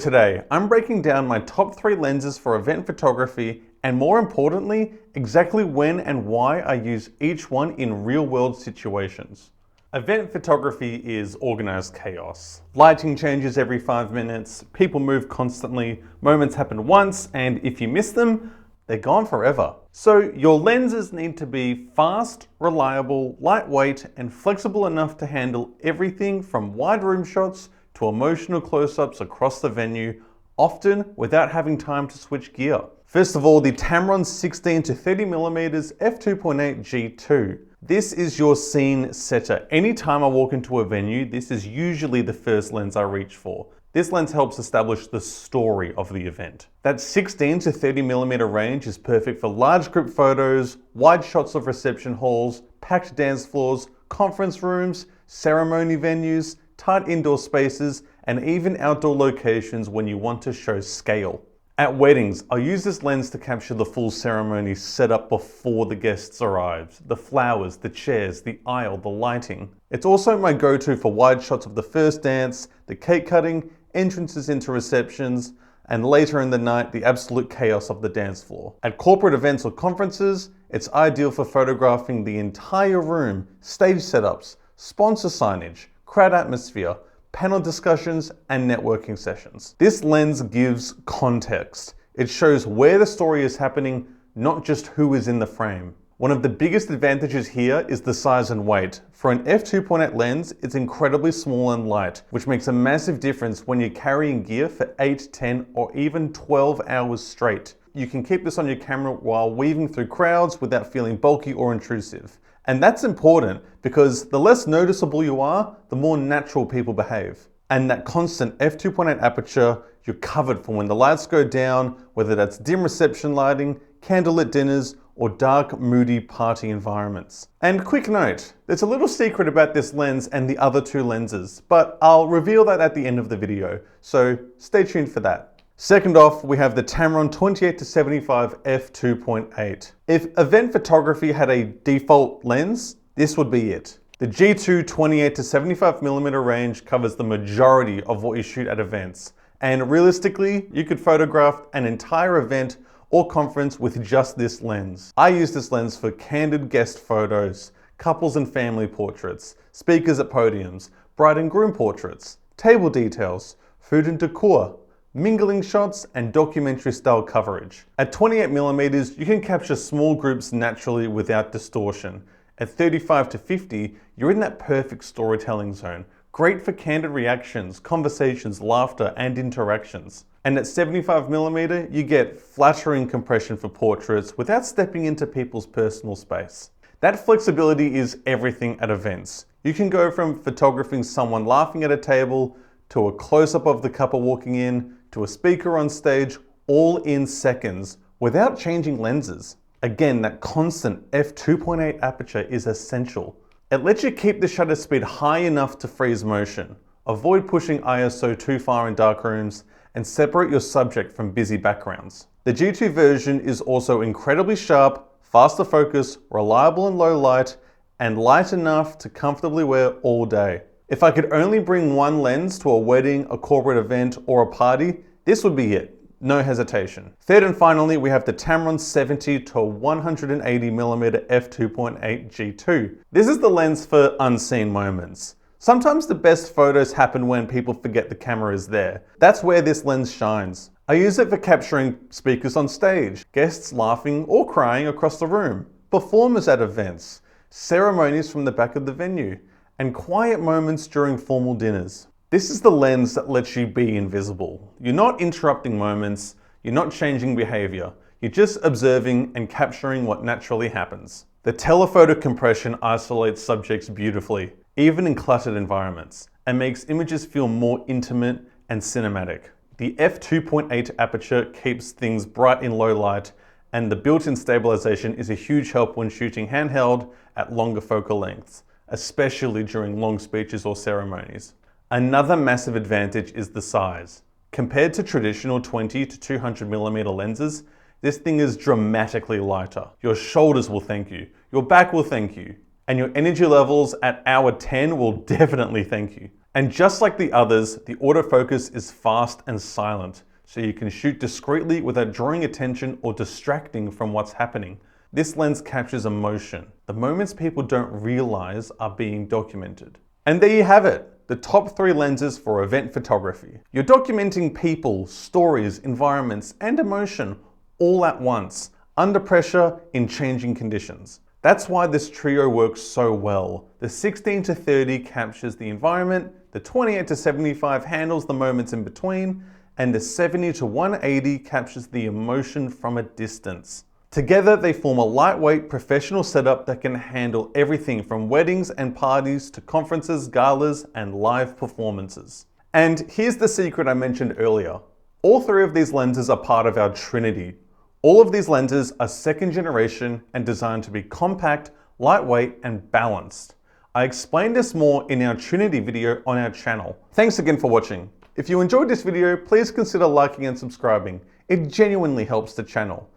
Today, I'm breaking down my top 3 lenses for event photography and more importantly, exactly when and why I use each one in real-world situations. Event photography is organized chaos. Lighting changes every 5 minutes, people move constantly, moments happen once, and if you miss them, they're gone forever. So your lenses need to be fast, reliable, lightweight, and flexible enough to handle everything from wide room shots to emotional close-ups across the venue, often without having time to switch gear. First of all, the Tamron 16 to 30mm f2.8 G2. This is your scene setter. Anytime I walk into a venue, this is usually the first lens I reach for. This lens helps establish the story of the event. That 16 to 30mm range is perfect for large group photos, wide shots of reception halls, packed dance floors, conference rooms, ceremony venues, tight indoor spaces, and even outdoor locations when you want to show scale. At weddings, I'll use this lens to capture the full ceremony setup before the guests arrive. The flowers, the chairs, the aisle, the lighting. It's also my go-to for wide shots of the first dance, the cake cutting, entrances into receptions, and later in the night, the absolute chaos of the dance floor. At corporate events or conferences, it's ideal for photographing the entire room, stage setups, sponsor signage, crowd atmosphere, panel discussions, and networking sessions. This lens gives context. It shows where the story is happening, not just who is in the frame. One of the biggest advantages here is the size and weight. For an f2.8 lens, it's incredibly small and light, which makes a massive difference when you're carrying gear for 8, 10, or even 12 hours straight. You can keep this on your camera while weaving through crowds without feeling bulky or intrusive. And that's important because the less noticeable you are, the more natural people behave. And that constant f2.8 aperture, you're covered for when the lights go down, whether that's dim reception lighting, candlelit dinners, or dark, moody party environments. And quick note, there's a little secret about this lens and the other 2 lenses, but I'll reveal that at the end of the video, so stay tuned for that. Second off, we have the Tamron 28 to 75 f2.8. If event photography had a default lens, this would be it. The G2 28 to 75mm range covers the majority of what you shoot at events. And realistically, you could photograph an entire event or conference with just this lens. I use this lens for candid guest photos, couples and family portraits, speakers at podiums, bride and groom portraits, table details, food and decor, mingling shots, and documentary style coverage. At 28mm, you can capture small groups naturally without distortion. At 35 to 50, you're in that perfect storytelling zone. Great for candid reactions, conversations, laughter, and interactions. And at 75mm, you get flattering compression for portraits without stepping into people's personal space. That flexibility is everything at events. You can go from photographing someone laughing at a table, to a close-up of the couple walking in, to a speaker on stage, all in seconds, without changing lenses. Again, that constant f2.8 aperture is essential. It lets you keep the shutter speed high enough to freeze motion, avoid pushing ISO too far in dark rooms, and separate your subject from busy backgrounds. The G2 version is also incredibly sharp, faster focus, reliable in low light, and light enough to comfortably wear all day. If I could only bring one lens to a wedding, a corporate event, or a party, this would be it. No hesitation. Third and finally, we have the Tamron 70 to 180mm f2.8 G2. This is the lens for unseen moments. Sometimes the best photos happen when people forget the camera is there. That's where this lens shines. I use it for capturing speakers on stage, guests laughing or crying across the room, performers at events, ceremonies from the back of the venue, and quiet moments during formal dinners. This is the lens that lets you be invisible. You're not interrupting moments, you're not changing behavior, you're just observing and capturing what naturally happens. The telephoto compression isolates subjects beautifully, even in cluttered environments, and makes images feel more intimate and cinematic. The f2.8 aperture keeps things bright in low light, and the built-in stabilization is a huge help when shooting handheld at longer focal lengths, especially during long speeches or ceremonies. Another massive advantage is the size. Compared to traditional 20 to 200mm lenses, this thing is dramatically lighter. Your shoulders will thank you, your back will thank you, and your energy levels at hour 10 will definitely thank you. And just like the others, the autofocus is fast and silent, so you can shoot discreetly without drawing attention or distracting from what's happening. This lens captures emotion, the moments people don't realize are being documented. And there you have it, the top 3 lenses for event photography. You're documenting people, stories, environments, and emotion all at once, under pressure in changing conditions. That's why this trio works so well. The 16-30 captures the environment, the 28-75 handles the moments in between, and the 70-180 captures the emotion from a distance. Together, they form a lightweight professional setup that can handle everything from weddings and parties to conferences, galas, and live performances. And here's the secret I mentioned earlier. All 3 of these lenses are part of our Trinity. All of these lenses are 2nd generation and designed to be compact, lightweight, and balanced. I explained this more in our Trinity video on our channel. Thanks again for watching. If you enjoyed this video, please consider liking and subscribing. It genuinely helps the channel.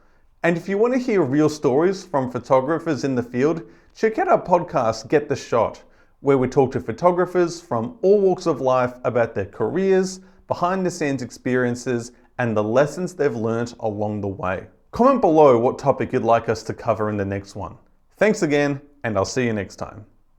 And if you want to hear real stories from photographers in the field, check out our podcast, Get the Shot, where we talk to photographers from all walks of life about their careers, behind the scenes experiences, and the lessons they've learned along the way. Comment below what topic you'd like us to cover in the next one. Thanks again, and I'll see you next time.